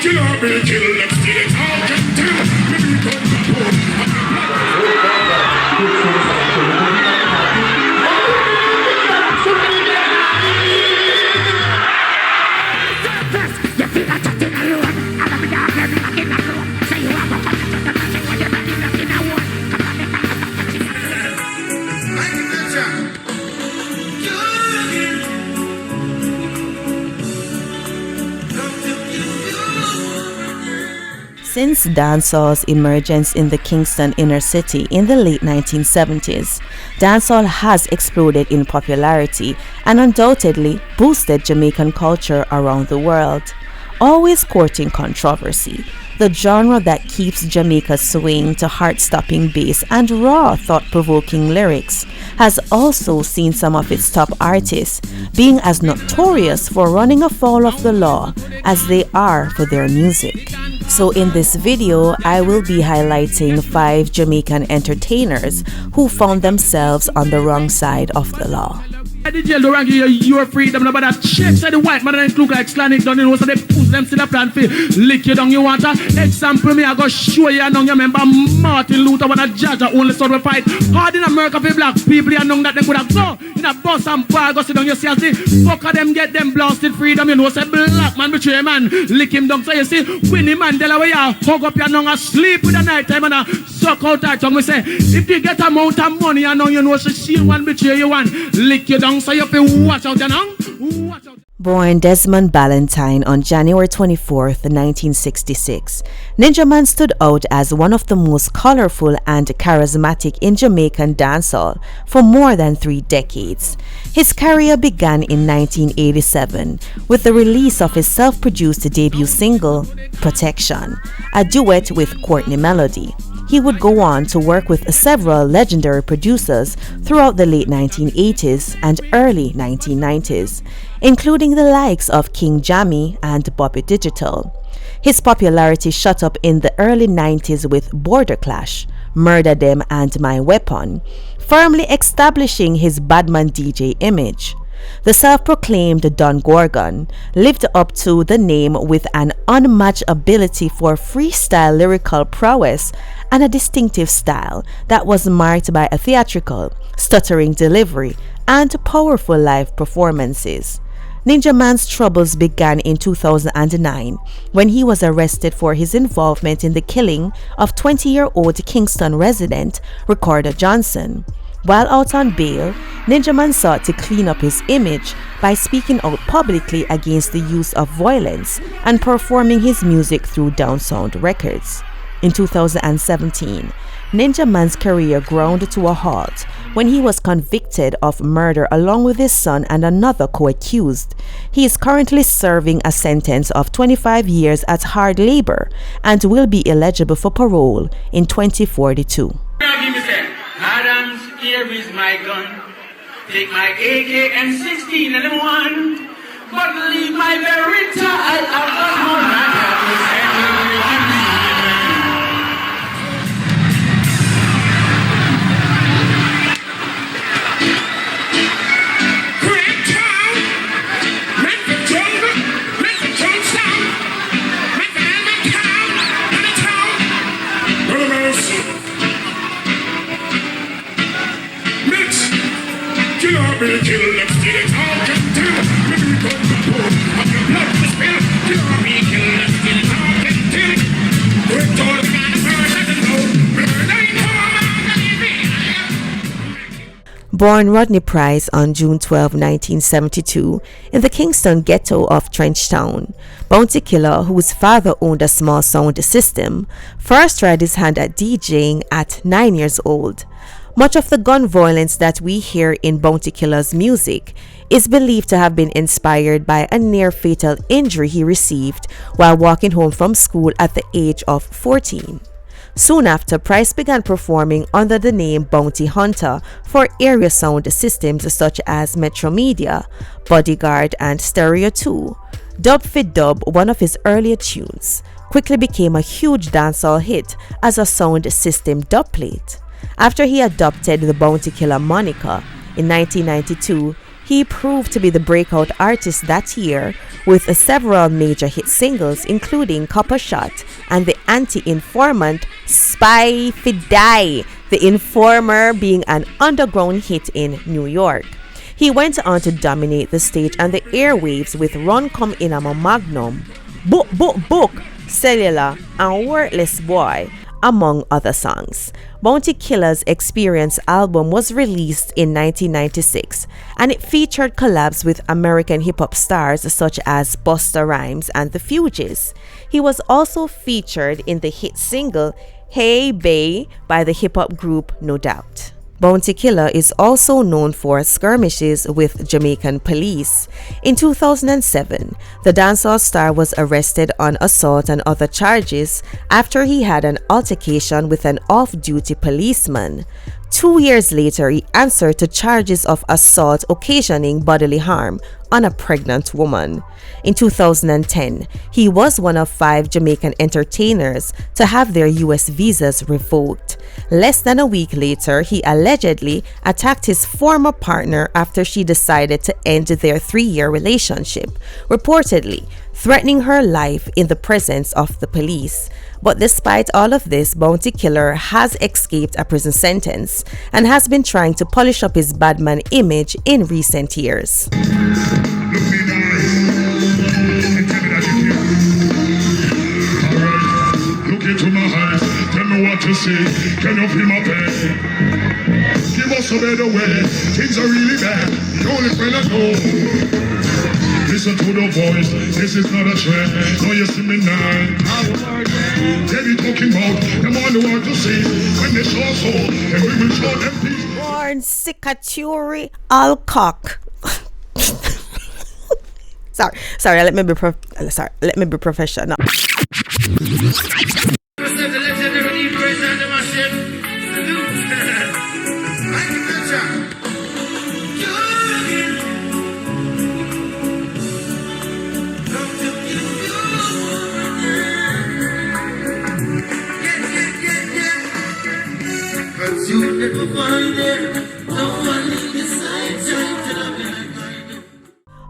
Killer be killed, let's get it all condemned. We become the poor. Since dancehall's emergence in the Kingston inner city in the late 1970s, dancehall has exploded in popularity and undoubtedly boosted Jamaican culture around the world. Always courting controversy, the genre that keeps Jamaica swaying to heart-stopping bass and raw, thought-provoking lyrics has also seen some of its top artists being as notorious for running afoul of the law as they are for their music. So in this video, I will be highlighting 5 Jamaican entertainers who found themselves on the wrong side of the law. DJ don't give you your freedom, no, but that shit said the white man don't look like Slanik done, you know, so they push them to the plan for lick you down. You want a example? Me, I go show you, and you remember Martin Luther when a judge only sort of fight hard in America for black people, you know that they could have go in a bus and bar, go sit down, you see, as the fuck of them get them blasted freedom, you know, say black man betray man, lick him down. So you see, Winnie Mandela, where you hug up your nung and sleep with the night time and suck out that tongue. We say, if you get amount of money, you know, she one betray you one, lick you down. So you have to watch out, you know? Watch out. Born Desmond Ballantyne on January 24th, 1966, Ninja Man stood out as one of the most colorful and charismatic in Jamaican dancehall for more than 3 decades. His career began in 1987 with the release of his self-produced debut single, Protection, a duet with Courtney Melody. He would go on to work with several legendary producers throughout the late 1980s and early 1990s, including the likes of King Jammy and Bobby Digital. His popularity shot up in the early 90s with Border Clash, Murder Them and My Weapon, firmly establishing his Bad Man DJ image. The self-proclaimed Don Gorgon lived up to the name with an unmatched ability for freestyle lyrical prowess and a distinctive style that was marked by a theatrical, stuttering delivery and powerful live performances. Ninja Man's troubles began in 2009 when he was arrested for his involvement in the killing of 20-year-old Kingston resident Ricardo Johnson. While out on bail, Ninja Man sought to clean up his image by speaking out publicly against the use of violence and performing his music through Down Sound Records. In 2017, Ninja Man's career ground to a halt when he was convicted of murder along with his son and another co-accused. He is currently serving a sentence of 25 years at hard labor and will be eligible for parole in 2042. Adams, here is my gun. Take my AK and 16 and M1. But leave my Beretta, I'll have one more night. Be killed, let's get it all condemned. We become the poor. Of your blood to spill. Killer be killed, let's get it all condemned. We're told we gotta burn, let it go. Burn, ain't no. Born Rodney Price on June 12, 1972, in the Kingston ghetto of Trenchtown, Bounty Killer, whose father owned a small sound system, first tried his hand at DJing at 9 years old. Much of the gun violence that we hear in Bounty Killer's music is believed to have been inspired by a near-fatal injury he received while walking home from school at the age of 14. Soon after, Price began performing under the name Bounty Hunter for area sound systems such as Metro Media, Bodyguard, and Stereo 2. Dub for Dub, one of his earlier tunes, quickly became a huge dancehall hit as a sound system dubplate. After he adopted the Bounty Killer moniker, in 1992, He proved to be the breakout artist that year with several major hit singles including Copper Shot and the anti-informant Spy Fi Die, The Informer being an underground hit in New York. He went on to dominate the stage and the airwaves with Run Come In a Magnum, Book, Cellular and Worthless Boy, among other songs. Bounty Killer's Experience album was released in 1996 and it featured collabs with American hip-hop stars such as Busta Rhymes and The Fugees. He was also featured in the hit single Hey Bae by the hip-hop group No Doubt. Bounty Killer is also known for skirmishes with Jamaican police. In 2007, the dancehall star was arrested on assault and other charges after he had an altercation with an off-duty policeman. 2 years later, he answered to charges of assault occasioning bodily harm on a pregnant woman. In 2010, he was one of 5 Jamaican entertainers to have their US visas revoked. Less than a week later, he allegedly attacked his former partner after she decided to end their 3-year relationship, reportedly threatening her life in the presence of the police. But despite all of this, Bounty Killer has escaped a prison sentence and has been trying to polish up his bad man image in recent years. Look me in the eyes and tell me that you care. Alright, look into my eyes, tell me what you see. Can you feel my pain? Give us a better way, things are really bad. The only friend I know. Listen to the voice, this is not a trend. No, you see me now. They be talking about them all the want to see. When they show us all, then we will show them peace. Born Sikaturi Alcock. Sorry, let me be professional.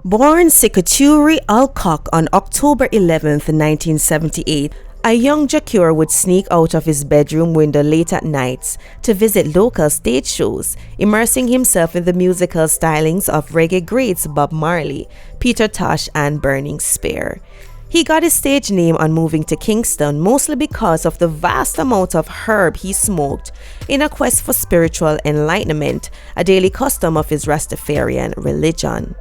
Born Sikaturi Alcock on October 11th, 1978, a young Jah Cure would sneak out of his bedroom window late at nights to visit local stage shows, immersing himself in the musical stylings of reggae greats Bob Marley, Peter Tosh and Burning Spear. He got his stage name on moving to Kingston mostly because of the vast amount of herb he smoked in a quest for spiritual enlightenment, a daily custom of his Rastafarian religion.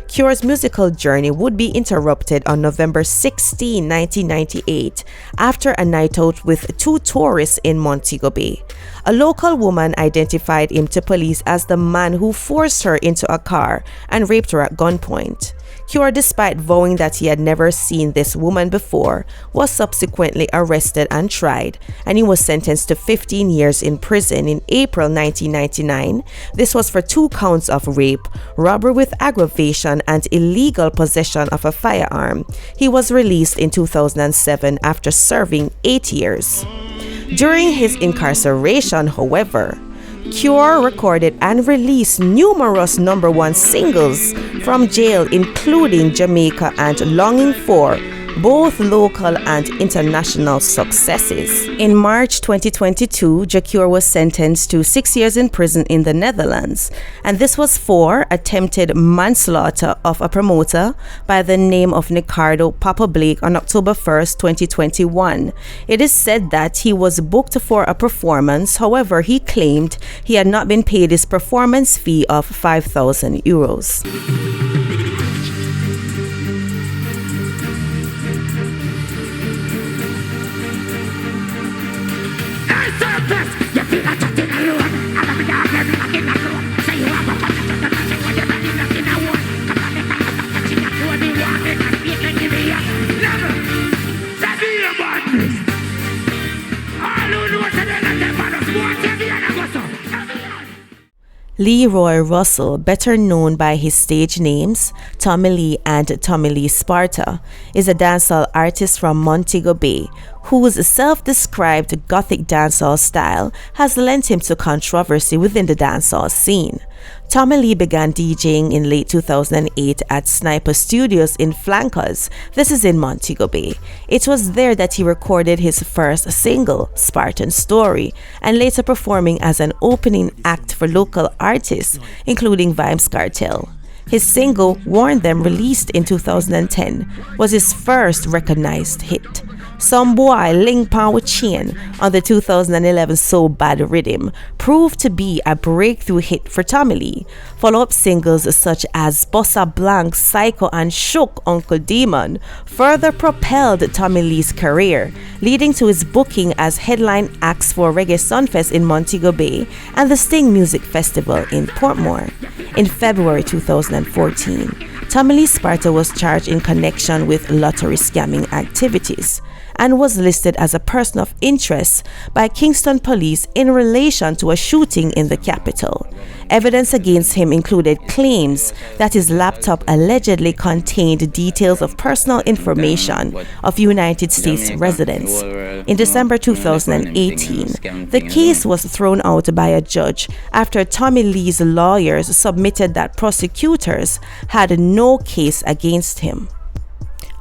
Cure's musical journey would be interrupted on November 16, 1998, after a night out with 2 tourists in Montego Bay. A local woman identified him to police as the man who forced her into a car and raped her at gunpoint. Cure, despite vowing that he had never seen this woman before, was subsequently arrested and tried, and he was sentenced to 15 years in prison in April 1999. This was for 2 counts of rape, robbery with aggravation, and illegal possession of a firearm. He was released in 2007 after serving 8 years. During his incarceration, however, Cure recorded and released numerous #1 singles from jail, including Jamaica and Longing For, both local and international successes. In March 2022, Jah Cure was sentenced to 6 years in prison in the Netherlands, and this was for attempted manslaughter of a promoter by the name of Nicardo Papa Blake on October 1st, 2021. It is said that he was booked for a performance, however, he claimed he had not been paid his performance fee of €5,000. Leroy Russell, better known by his stage names Tommy Lee and Tommy Lee Sparta, is a dancehall artist from Montego Bay whose self-described gothic dancehall style has lent him to controversy within the dancehall scene. Tommy Lee began DJing in late 2008 at Sniper Studios in Flankers. This is in Montego Bay. It was there that he recorded his first single, Spartan Story, and later performing as an opening act for local artists, including Vybz Kartel. His single, Warn Them, released in 2010, was his first recognized hit. Some Boy Ling Power Chain on the 2011 So Bad Rhythm proved to be a breakthrough hit for Tommy Lee. Follow-up singles such as Bossa Blanc, Psycho, and Shook Uncle Demon further propelled Tommy Lee's career, leading to his booking as headline acts for Reggae Sunfest in Montego Bay and the Sting Music Festival in Portmore. In February 2014, Tommy Lee Sparta was charged in connection with lottery scamming activities and was listed as a person of interest by Kingston police in relation to a shooting in the capital. Evidence against him included claims that his laptop allegedly contained details of personal information of United States residents. In December 2018, the case was thrown out by a judge after Tommy Lee's lawyers submitted that prosecutors had no case against him.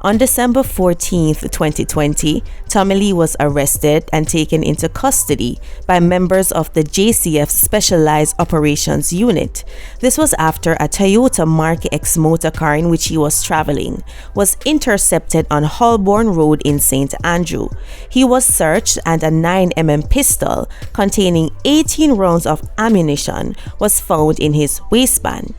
On December 14, 2020, Tommy Lee was arrested and taken into custody by members of the JCF Specialized Operations Unit. This was after a Toyota Mark X motorcar in which he was traveling was intercepted on Holborn Road in St. Andrew. He was searched and a 9mm pistol containing 18 rounds of ammunition was found in his waistband.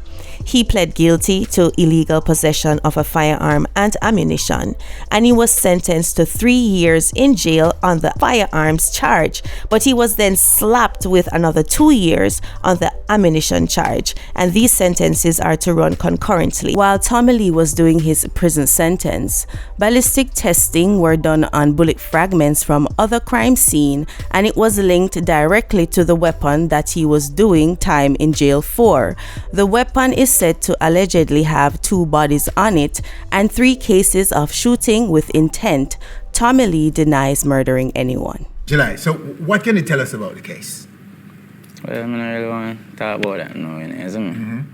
He pled guilty to illegal possession of a firearm and ammunition, and he was sentenced to 3 years in jail on the firearms charge, but he was then slapped with another 2 years on the ammunition charge, and these sentences are to run concurrently. While Tommy Lee was doing his prison sentence, ballistic testing were done on bullet fragments from other crime scene, and it was linked directly to the weapon that he was doing time in jail for. The weapon is said to allegedly have 2 bodies on it and 3 cases of shooting with intent. Tommy Lee denies murdering anyone. July, so what can you tell us about the case? Well, I don't really want to talk about that now, isn't it?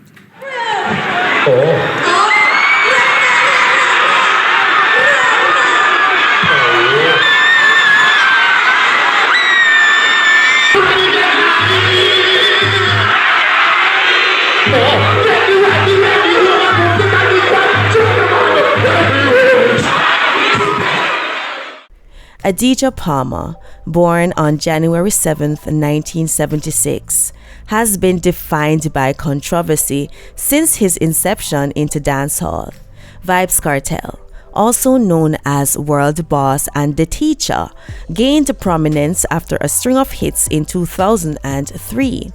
Adidja Palmer, born on January 7, 1976, has been defined by controversy since his inception into dancehall. Vybz Kartel, also known as World Boss and The Teacher, gained prominence after a string of hits in 2003.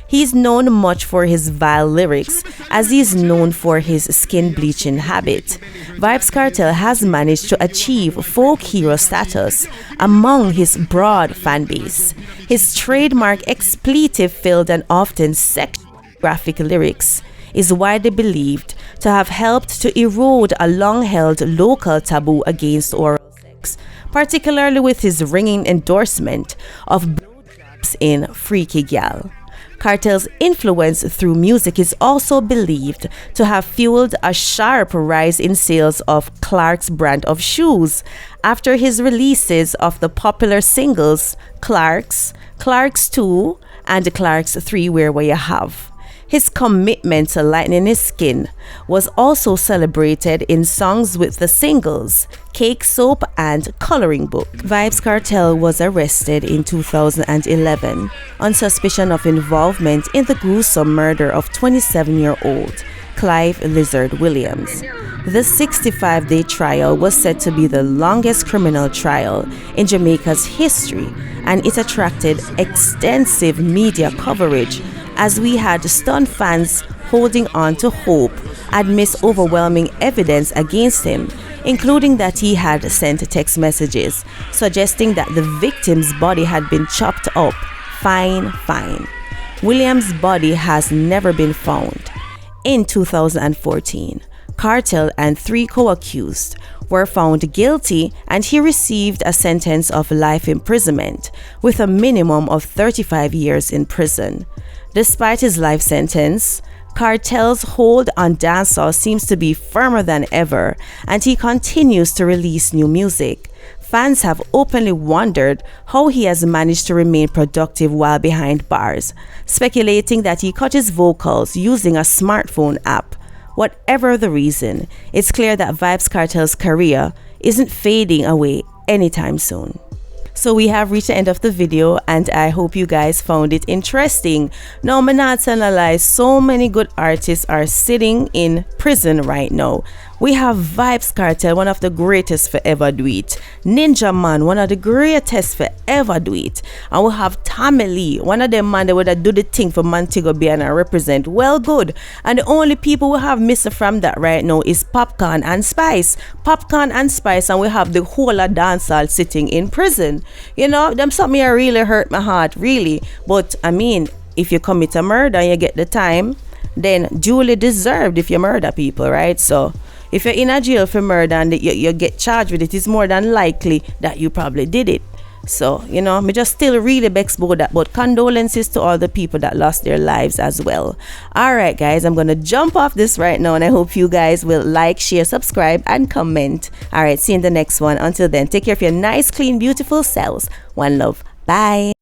He's known much for his vile lyrics, as he's known for his skin bleaching habit. Vybz Kartel has managed to achieve folk hero status among his broad fan base. His trademark expletive-filled and often sexual graphic lyrics is widely believed to have helped to erode a long-held local taboo against oral sex, particularly with his ringing endorsement of blowjobs in Freaky Gal. Kartel's influence through music is also believed to have fueled a sharp rise in sales of Clark's brand of shoes after his releases of the popular singles Clark's, Clark's 2, and Clark's 3 Wear What You Have. His commitment to lightening his skin was also celebrated in songs with the singles Cake Soap and Coloring Book. Vybz Kartel was arrested in 2011 on suspicion of involvement in the gruesome murder of 27-year-old Clive Lizard Williams. The 65-day trial was said to be the longest criminal trial in Jamaica's history, and it attracted extensive media coverage as we had stunned fans holding on to hope amidst overwhelming evidence against him, including that he had sent text messages suggesting that the victim's body had been chopped up fine. Williams' body has never been found. In 2014, Kartel and 3 co-accused were found guilty, and he received a sentence of life imprisonment with a minimum of 35 years in prison. Despite his life sentence, Kartel's hold on dancehall seems to be firmer than ever, and he continues to release new music. Fans have openly wondered how he has managed to remain productive while behind bars, speculating that he cut his vocals using a smartphone app. Whatever the reason, it's clear that Vybz Kartel's career isn't fading away anytime soon. So we have reached the end of the video, and I hope you guys found it interesting. Now, I'm not telling a lie, so many good artists are sitting in prison right now. We have Vybz Kartel, one of the greatest for ever do it. Ninja Man, one of the greatest for ever do it. And we have Tommy Lee, one of them man that would do the thing for Montego Bay and represent well good. And the only people we have missing from that right now is Popcorn and Spice. Popcorn and Spice, and we have the whole of dancehall sitting in prison. You know, them something that really hurt my heart, really. But I mean, if you commit a murder and you get the time, then duly deserved if you murder people, right? So if you're in a jail for murder and you get charged with it, it's more than likely that you probably did it. So, you know, me just still really vexed about that, but condolences to all the people that lost their lives as well. Alright guys, I'm gonna jump off this right now, and I hope you guys will like, share, subscribe, and comment. Alright, see you in the next one. Until then, take care of your nice, clean, beautiful selves. One love. Bye.